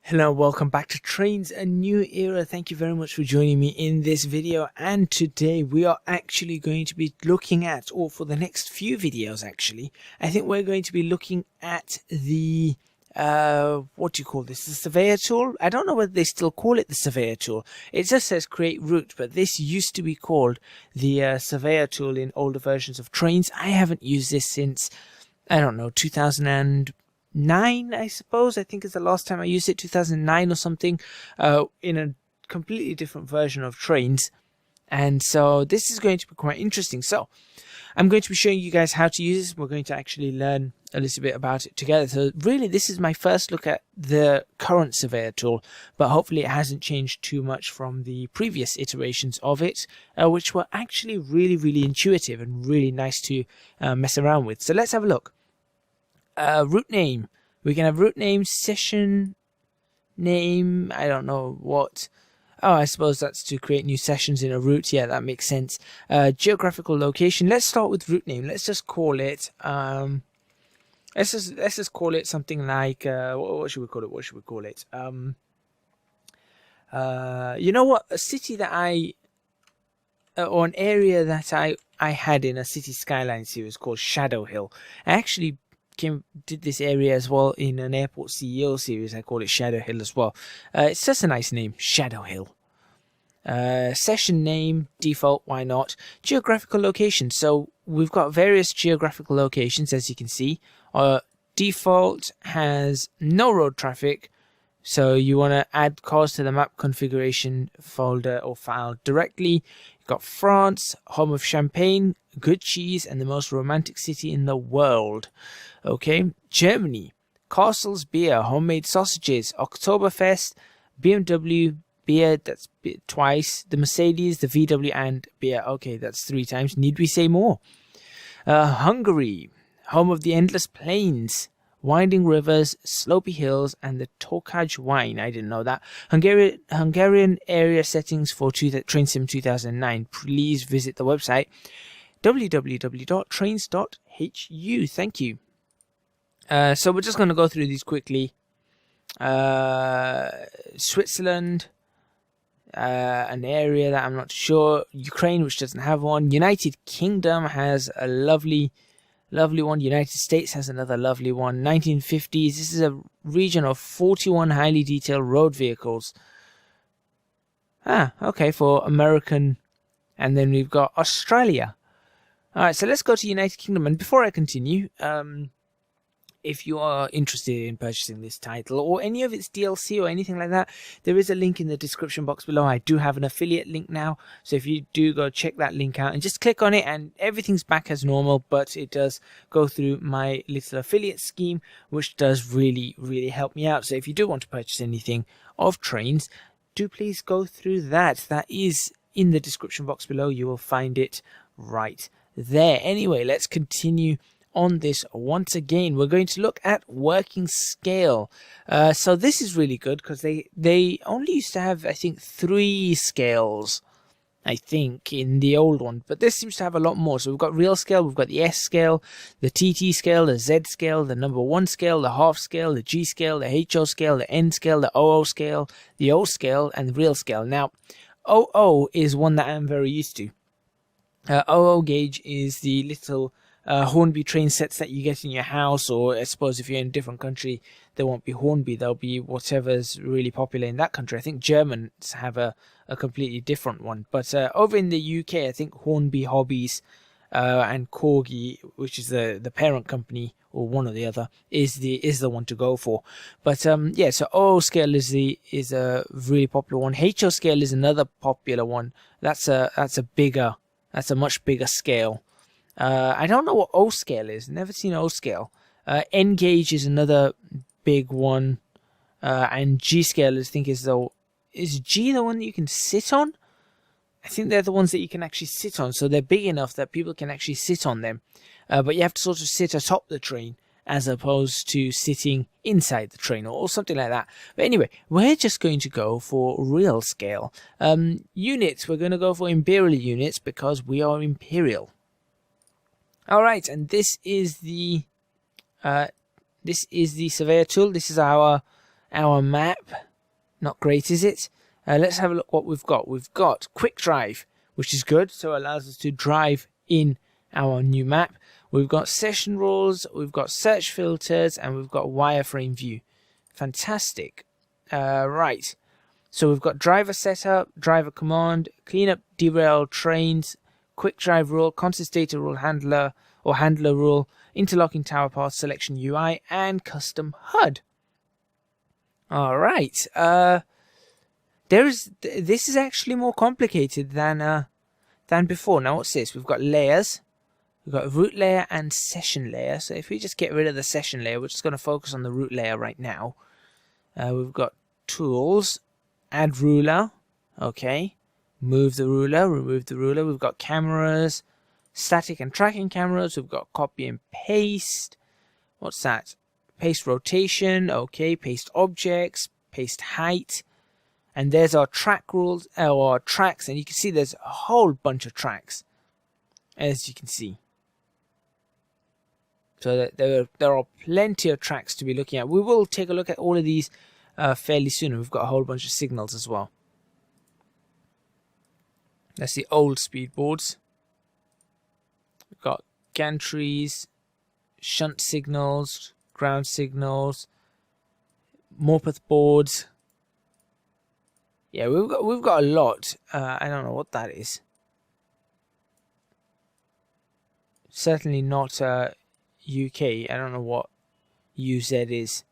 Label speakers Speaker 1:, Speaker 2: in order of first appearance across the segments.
Speaker 1: Hello, welcome back to Trainz, a new era. Thank you very much for joining me in this video. And today we are actually going to be looking at, or for the next few videos actually, I think we're going to be looking at the, what do you call this? The Surveyor Tool? I don't know whether they still call it the Surveyor Tool. It just says create route, but this used to be called the Surveyor Tool in older versions of Trainz. I haven't used this since, I don't know, 2009, I suppose. I think is the last time I used it, 2009 or something, in a completely different version of Trainz. And so this is going to be quite interesting. So I'm going to be showing you guys how to use this. We're going to actually learn a little bit about it together. So really this is my first look at the current Surveyor Tool, but hopefully it hasn't changed too much from the previous iterations of it, which were actually really intuitive and really nice to mess around with. So let's have a look. Route name. We can have route name, session name. I don't know what. Oh, I suppose that's to create new sessions in a route. Yeah, that makes sense. Geographical location. Let's start with route name. Let's just call it. Let's just call it something like. What should we call it? What should we call it? You know what? A city that or an area that I had in a City Skyline series called Shadow Hill. I actually did this area as well in an Airport CEO series. I call it Shadow Hill as well. It's just a nice name, Shadow Hill. Session name, default, why not? Geographical location. So we've got various geographical locations, as you can see. Default has no road traffic, so you want to add cars to the map configuration folder or file directly. You've got France, home of champagne, good cheese, and the most romantic city in the world. Okay, Germany, castles, beer, homemade sausages, Oktoberfest, BMW, beer, that's twice, the Mercedes, the VW, and beer. Okay, that's 3 times. Need we say more? Hungary, home of the endless plains, winding rivers, slopey hills, and the Tokaj wine. I didn't know that. Hungarian area settings for Train Sim 2009. Please visit the website www.trainz.hu. Thank you. So we're just going to go through these quickly. Switzerland, an area that I'm not sure. Ukraine, which doesn't have one. United Kingdom has a lovely one. United States has another lovely one. 1950s. This is a region of 41 highly detailed road vehicles. Okay, for American. And then we've got Australia. Alright, so let's go to United Kingdom. And before I continue, if you are interested in purchasing this title or any of its DLC or anything like that, there is a link in the description box below. I do have an affiliate link now, so if you do go check that link out and just click on it, and everything's back as normal, but it does go through my little affiliate scheme, which does really help me out. So if you do want to purchase anything of Trainz, do please go through that. That is in the description box below. You will find it right there. Anyway, let's continue on this. Once again, we're going to look at working scale. So this is really good because they only used to have, I think, 3 scales, I think, in the old one, but this seems to have a lot more. So we've got real scale, we've got the S scale, the TT scale, the Z scale, the number 1 scale, the half scale, the G scale, the HO scale, the N scale, the OO scale, the O scale, and the real scale. Now OO is one that I'm very used to. OO gauge is the little Hornby train sets that you get in your house, or I suppose if you're in a different country, there won't be Hornby, there'll be whatever's really popular in that country. I think Germans have a completely different one, but over in the UK, I think Hornby Hobbies and Corgi, which is the parent company, or one or the other, is the one to go for. But yeah, so OO scale is a really popular one. HO scale is another popular one. That's a much bigger scale. I don't know what O scale is. Never seen O scale. N gauge is another big one, and G scale is G the one that you can sit on? I think they're the ones that you can actually sit on. So they're big enough that people can actually sit on them, but you have to sort of sit atop the train as opposed to sitting inside the train or something like that. But anyway, we're just going to go for real scale. Units, we're going to go for imperial units because we are imperial. Alright, and this is the Surveyor Tool. This is our our map. Not great, is it? Let's have a look what we've got. We've got quick drive, which is good, so it allows us to drive in our new map. We've got session rules, we've got search filters, and we've got wireframe view. Fantastic. Right. So we've got driver setup, driver command, cleanup, derail, trains, quick drive rule, context data rule, handler or handler rule, interlocking tower path, selection UI, and custom HUD. All right. This is actually more complicated than before. Now what's this? We've got layers. We've got root layer and session layer. So if we just get rid of the session layer, we're just going to focus on the root layer right now. We've got tools, add ruler, okay, move the ruler, remove the ruler. We've got cameras, static and tracking cameras. We've got copy and paste. What's that? Paste rotation, okay, paste objects, paste height. And there's our track rules, or tracks, and you can see there's a whole bunch of tracks, as you can see. So there are plenty of tracks to be looking at. We will take a look at all of these fairly soon. We've got a whole bunch of signals as well. That's the old speed boards. We've got gantries, shunt signals, ground signals, Morpeth boards. Yeah, we've got a lot. I don't know what that is. Certainly not UK. I don't know what UZ is.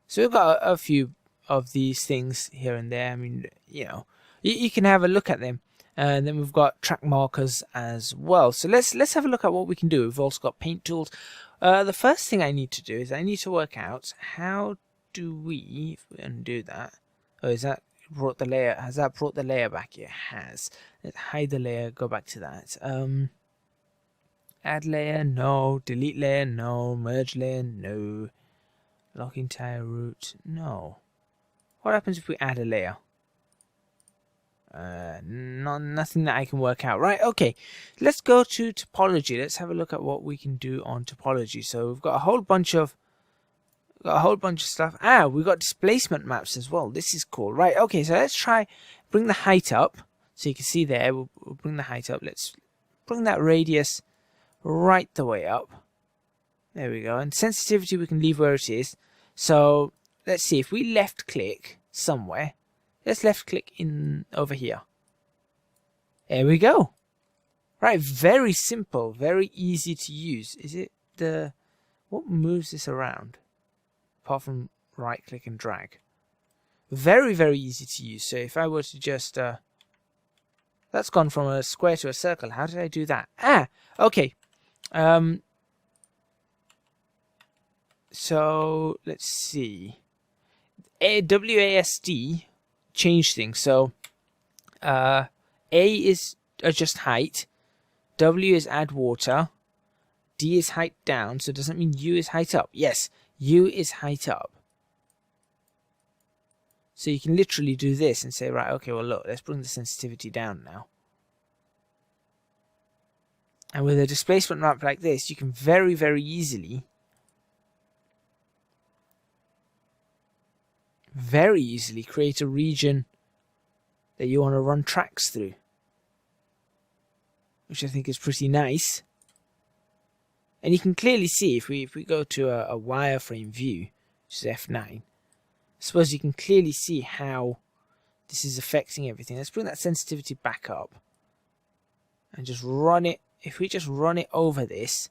Speaker 1: So we've got a few of these things here and there. I mean, you know, you can have a look at them. And then we've got track markers as well. So let's have a look at what we can do. We've also got paint tools. The first thing I need to do is I need to work out how do we, if we undo that. Oh, is that brought the layer? Has that brought the layer back? It has. Let's hide the layer. Go back to that. Add layer, no. Delete layer, no. Merge layer, no. Lock entire route, no. What happens if we add a layer? Nothing that I can work out. Right, okay. Let's go to topology. Let's have a look at what we can do on topology. So we've got a whole bunch of stuff. We've got displacement maps as well. This is cool. Right, okay, so let's try bring the height up. So you can see there, we'll bring the height up. Let's bring that radius right the way up. There we go. And sensitivity we can leave where it is. So let's see, if we left click somewhere, let's left click in over here. There we go. Right, very simple, very easy to use. Is it what moves this around? Apart from right click and drag. Very, very easy to use. So if I were to just that's gone from a square to a circle. How did I do that? Okay. So let's see. WASD change things. So A is adjust height, W is add water, D is height down. So does that mean U is height up? Yes, U is height up. So you can literally do this and say, right, okay, well look, let's bring the sensitivity down now. And with a displacement map like this, you can very, very easily create a region that you want to run tracks through, which I think is pretty nice. And you can clearly see if we go to a wireframe view, which is F9, I suppose you can clearly see how this is affecting everything. Let's bring that sensitivity back up and just run it. If we just run it over this,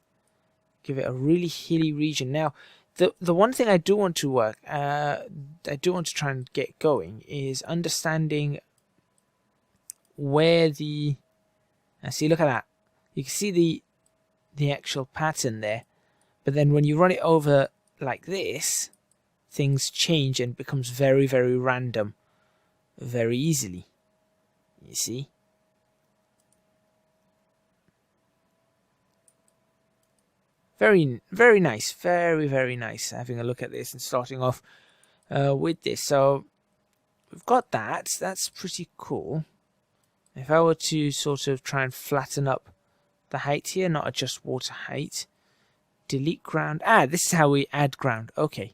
Speaker 1: give it a really hilly region. Now, the one thing I do want to try and get going is understanding where see, look at that. You can see the actual pattern there, but then when you run it over like this, things change and becomes very, very random very easily. You see? Very, very nice. Very, very nice having a look at this and starting off with this. So we've got that. That's pretty cool. If I were to sort of try and flatten up the height here, not adjust water height, delete ground. This is how we add ground. Okay.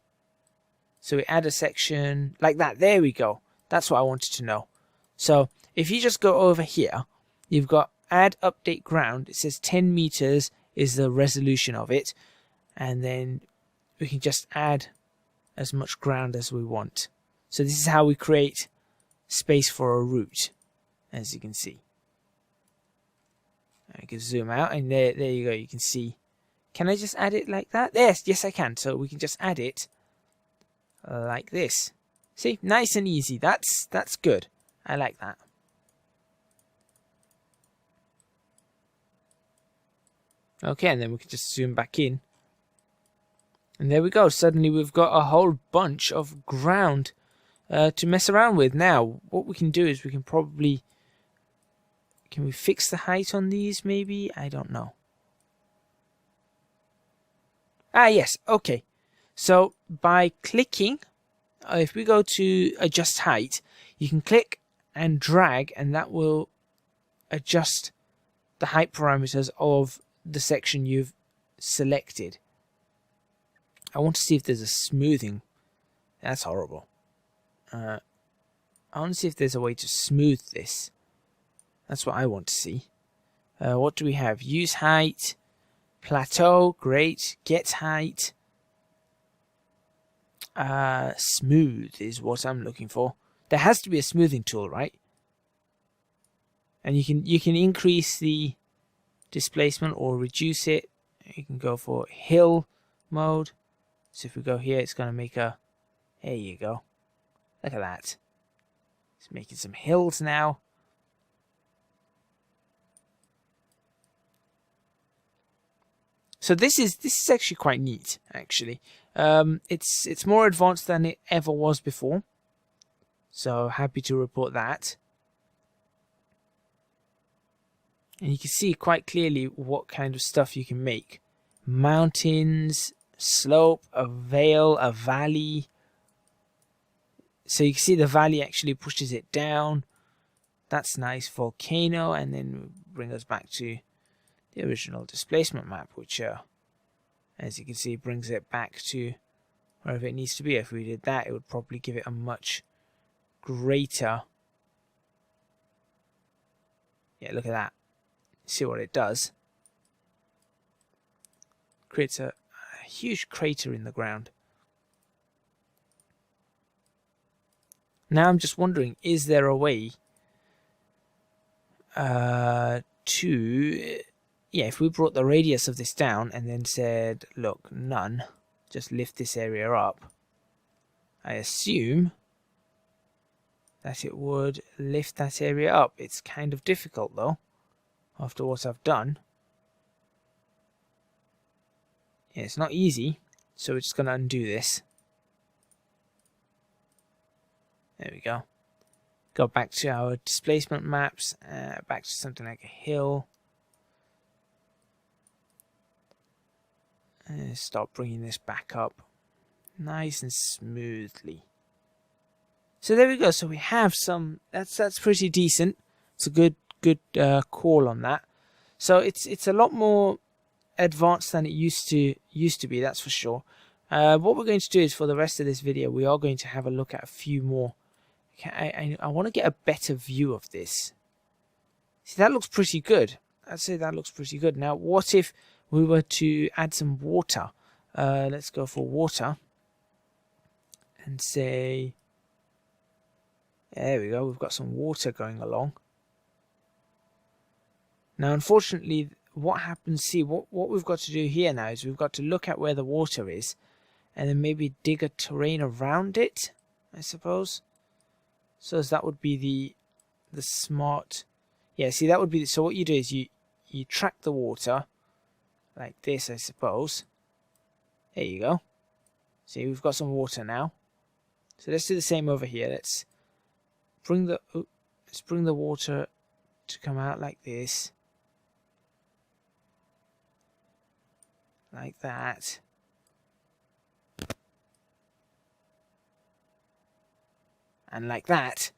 Speaker 1: So we add a section like that. There we go. That's what I wanted to know. So if you just go over here, you've got add update ground. It says 10 meters is the resolution of it. And then we can just add as much ground as we want. So this is how we create space for a route, as you can see. I can zoom out, and there you go. You can see. Can I just add it like that? Yes, I can. So we can just add it like this. See, nice and easy. That's good. I like that. Okay, and then we can just zoom back in. And there we go. Suddenly we've got a whole bunch of ground to mess around with. Now, what we can do is we can probably... Can we fix the height on these, maybe? I don't know. Ah, yes. Okay. So, by clicking, if we go to adjust height, you can click and drag, and that will adjust the height parameters of the section you've selected. I want to see if there's a smoothing. That's horrible. I want to see if there's a way to smooth this. That's what I want to see. What do we have? Use height, plateau, great. Get height. Smooth is what I'm looking for. There has to be a smoothing tool, right? And you can increase the displacement or reduce it. You can go for hill mode. So if we go here, it's going to make a... There you go. Look at that. It's making some hills now. So this is actually quite neat, actually. It's more advanced than it ever was before. So happy to report that. And you can see quite clearly what kind of stuff you can make. Mountains, slope, a vale, a valley. So you can see the valley actually pushes it down. That's nice. Volcano, and then bring us back to the original displacement map, which as you can see brings it back to wherever it needs to be. If we did that, it would probably give it a much greater... Yeah, look at that. See what it does. Creates a huge crater in the ground. Now I'm just wondering, is there a way to... Yeah, if we brought the radius of this down and then said, look, none, just lift this area up, I assume that it would lift that area up. It's kind of difficult though, after what I've done. Yeah, it's not easy, so we're just going to undo this. There we go. Go back to our displacement maps, back to something like a hill. Start bringing this back up nice and smoothly. So there we go. So we have some. That's pretty decent. It's a good call on that. So it's a lot more advanced than it used to be. That's for sure. What we're going to do is, for the rest of this video, we are going to have a look at a few more. I want to get a better view of this. See, that looks pretty good. I'd say that looks pretty good. Now, what if we were to add some water? Let's go for water. And say... There we go. We've got some water going along. Now, unfortunately, what happens... See, what we've got to do here now is we've got to look at where the water is. And then maybe dig a terrain around it, I suppose. So that would be the smart... Yeah, see, that would be... So what you do is you track the water like this, I suppose. There you go. See, we've got some water now. So let's do the same over here. Let's bring the water to come out like this. Like that. And like that.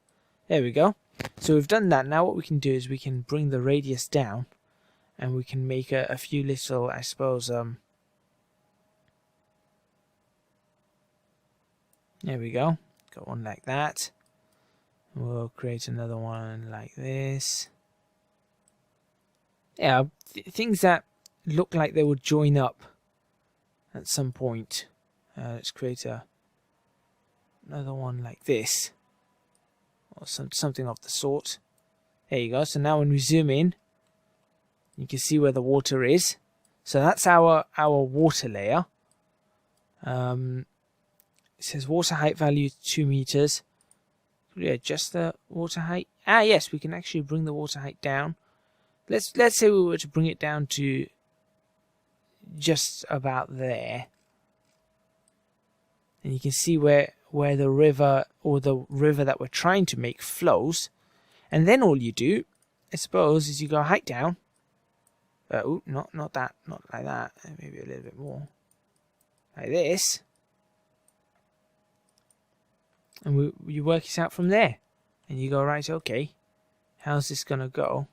Speaker 1: There we go. So we've done that. Now what we can do is we can bring the radius down, and we can make a few little, I suppose, There we go. Got one like that. We'll create another one like this. Yeah, things that look like they would join up at some point. Let's create another one like this, or something of the sort. There you go. So now when we zoom in, you can see where the water is. So that's our water layer. It says water height value 2 meters. Can we adjust the water height? Ah, yes, we can actually bring the water height down. Let's say we were to bring it down to just about there, and you can see where the river, or the river that we're trying to make, flows. And then all you do, I suppose, is you go height down. Oh, not that, not like that. Maybe a little bit more, like this. And you work it out from there. And you go, right, okay, how's this gonna go?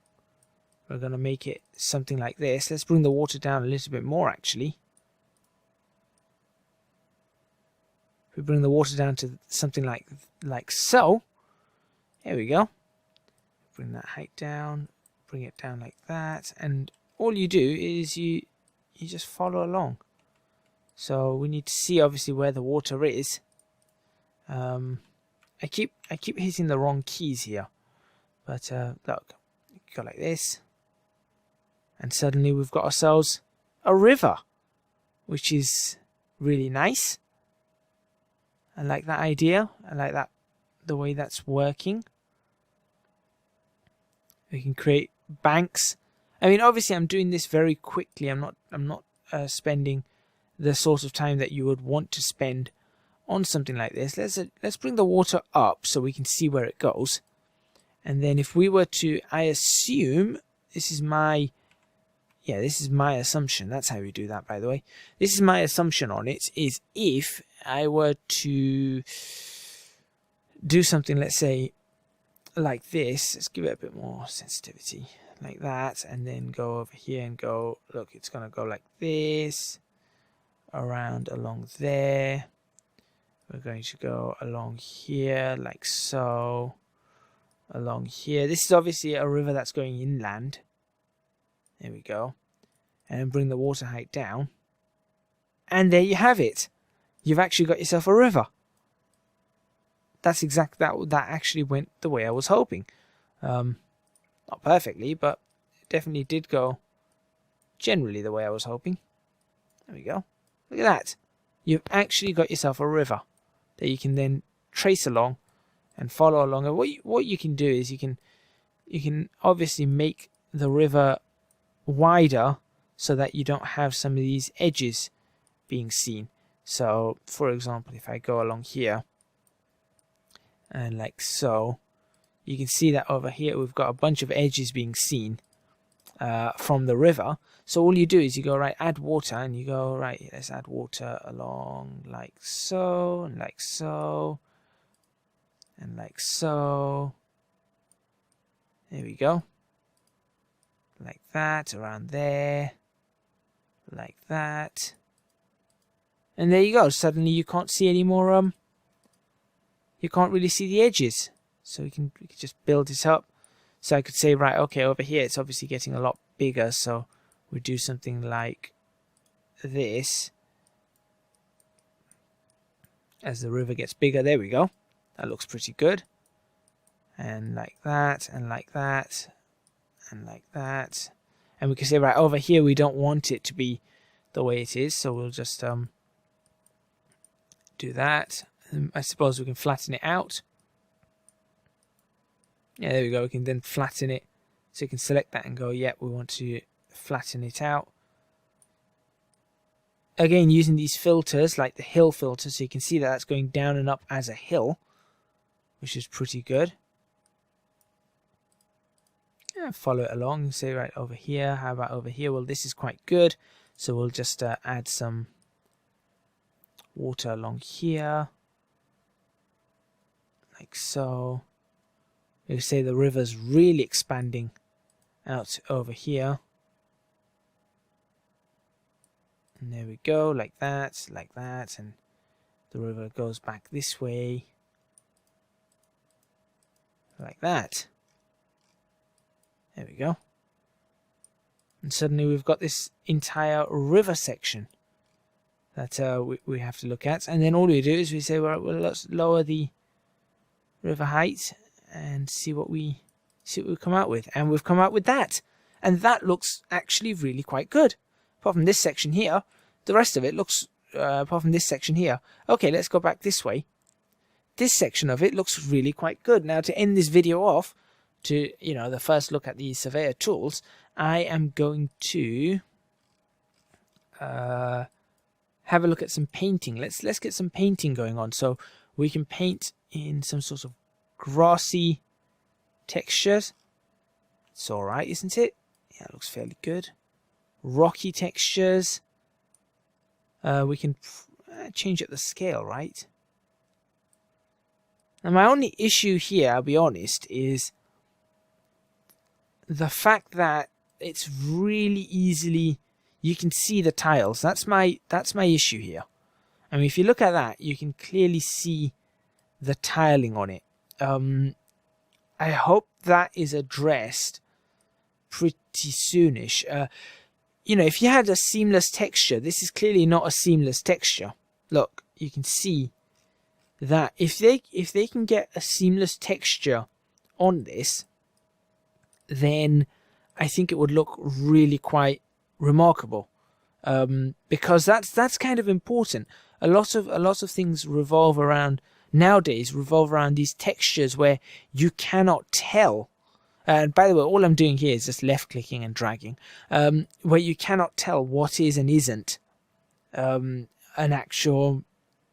Speaker 1: We're gonna make it something like this. Let's bring the water down a little bit more, actually. If we bring the water down to something like so. There we go. Bring that height down. Bring it down like that. And all you do is you just follow along. So we need to see obviously where the water is. I keep hitting the wrong keys here, but look, go like this, and suddenly we've got ourselves a river, which is really nice. I like that idea. I like that, the way that's working. We can create banks. I mean, obviously, I'm doing this very quickly. I'm not spending the sort of time that you would want to spend on something like this. Let's bring the water up so we can see where it goes. And then if we were to, I assume, this is my assumption. That's how we do that, by the way. This is my assumption on it, is if I were to do something, let's say, like this. Let's give it a bit more sensitivity. Like that, and then go over here and go, look, it's going to go like this, around along there. We're going to go along here, like so, along here. This is obviously a river that's going inland. There we go. And bring the water height down. And there you have it. You've actually got yourself a river. That's exactly that actually went the way I was hoping. Not perfectly, but it definitely did go generally the way I was hoping. There we go. Look at that. You've actually got yourself a river that you can then trace along and follow along. And what you can do is you can obviously make the river wider so that you don't have some of these edges being seen. So, for example, if I go along here and like so, you can see that over here we've got a bunch of edges being seen from the river. So all you do is you go, right, add water, and you go, right, let's add water along like so, and like so, and like so. There we go. Like that, around there, like that. And there you go. Suddenly you can't see any more, you can't really see the edges. So we can just build it up. So I could say, right, okay, over here it's obviously getting a lot bigger, so we do something like this. As the river gets bigger, there we go. That looks pretty good. And like that, and like that, and like that. And we can say, right, over here we don't want it to be the way it is, so we'll just do that. And I suppose we can flatten it out. Yeah, there we go. We can then flatten it. So you can select that and go, yeah, we want to flatten it out. Again, using these filters, like the hill filter, so you can see that that's going down and up as a hill, which is pretty good. Yeah, follow it along and say, right, over here, how about over here? Well, this is quite good. So we'll just add some water along here, like so. You say the river's really expanding out over here. And there we go, like that, and the river goes back this way, like that. There we go. And suddenly we've got this entire river section that we have to look at. And then all we do is we say, well, let's lower the river height and see what we come out with. And we've come out with that. And that looks actually really quite good. Apart from this section here, the rest of it looks, apart from this section here. Okay, let's go back this way. This section of it looks really quite good. Now, to end this video off, to, you know, the first look at the Surveyor tools, I am going to have a look at some painting. Let's get some painting going on. So we can paint in some sort of grassy textures. It's all right, isn't it? Yeah, it looks fairly good. Rocky textures. We can change at the scale, right? And my only issue here, I'll be honest, is the fact that it's really easily, you can see the tiles. That's my issue here. I mean, if you look at that, you can clearly see the tiling on it. I hope that is addressed pretty soonish. You know, if you had a seamless texture, this is clearly not a seamless texture. Look, you can see that if they can get a seamless texture on this, then I think it would look really quite remarkable, because that's kind of important. A lot of things revolve around nowadays these textures where you cannot tell. And by the way, all I'm doing here is just left clicking and dragging, where you cannot tell what is and isn't an actual,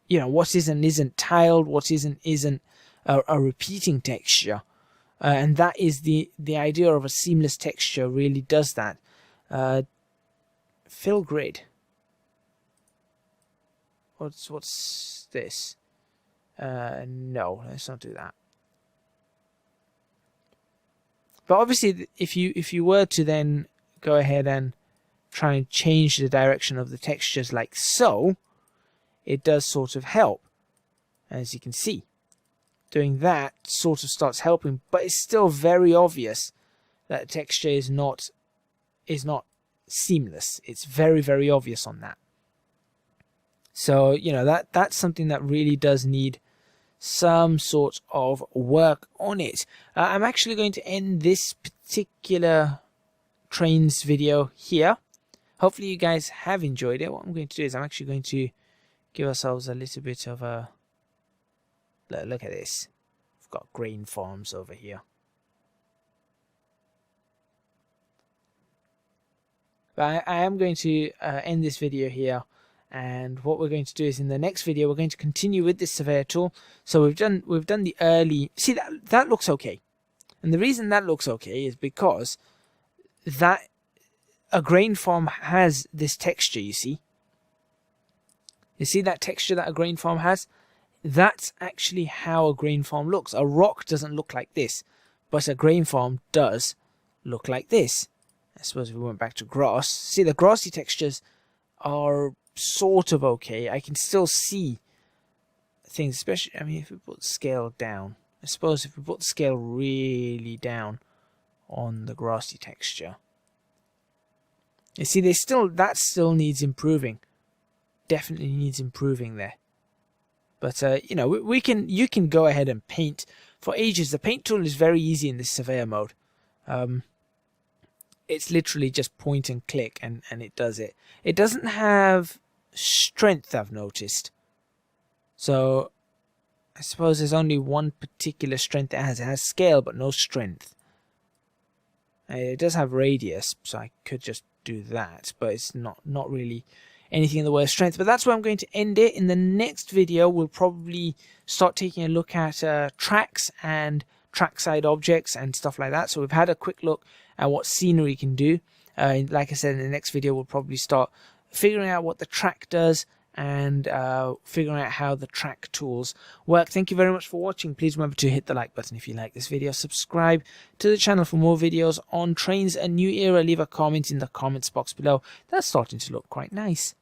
Speaker 1: you know, what is and isn't tiled, what isn't a repeating texture. And that is the idea of a seamless texture, really does that. Fill grid. What's this? No, let's not do that. But obviously, if you were to then go ahead and try and change the direction of the textures like so, it does sort of help, as you can see. Doing that sort of starts helping, but it's still very obvious that texture is not seamless. It's very, very obvious on that. So, you know, that's something that really does need some sort of work on it. I'm actually going to end this particular Trainz video here. Hopefully you guys have enjoyed it. What I'm going to do is I'm actually going to give ourselves a little bit of a look at this. We've got grain farms over here. But I am going to end this video here. And what we're going to do is in the next video we're going to continue with this Surveyor tool. So we've done the early. See, that looks okay, and the reason that looks okay is because that a grain farm has this texture. You see that texture that a grain farm has. That's actually how a grain farm looks. A rock doesn't look like this, but a grain farm does look like this. I suppose if we went back to grass, see the grassy textures are sort of okay. I can still see things, especially, I mean, if we put scale down, I suppose if we put the scale really down on the grassy texture, you see that still needs improving. Definitely needs improving there. But you know, you can go ahead and paint for ages. The paint tool is very easy in this Surveyor mode. It's literally just point and click and it does it. It doesn't have strength, I've noticed. So I suppose there's only one particular strength it has. It has scale but no strength. It does have radius, so I could just do that, but it's not really anything in the way of strength. But that's where I'm going to end it. In the next video we'll probably start taking a look at tracks and trackside objects and stuff like that. So we've had a quick look at what scenery can do. Like I said, in the next video we'll probably start figuring out what the track does and figuring out how the track tools work. Thank you very much for watching. Please remember to hit the like button if you like this video. Subscribe to the channel for more videos on Trainz, a new era. Leave a comment in the comments box below. That's starting to look quite nice.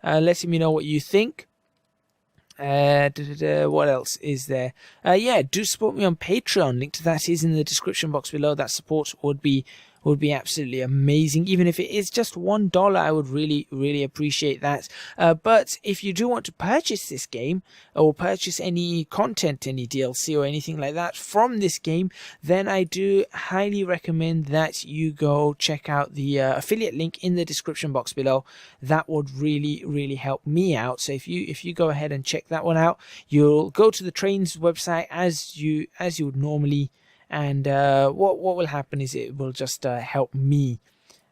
Speaker 1: Letting me know what you think. What else is there? Yeah, do support me on Patreon. Link to that is in the description box below. That support would be absolutely amazing. Even if it is just $1, I would really appreciate that. But if you do want to purchase this game, or purchase any content, any DLC or anything like that from this game, then I do highly recommend that you go check out the affiliate link in the description box below. That would really help me out. So if you go ahead and check that one out, you'll go to the Trainz website as you would normally. And what will happen is it will just help me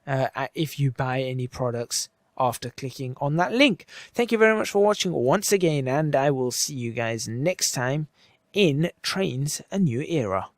Speaker 1: if you buy any products after clicking on that link. Thank you very much for watching once again, and I will see you guys next time in Trainz: A New Era.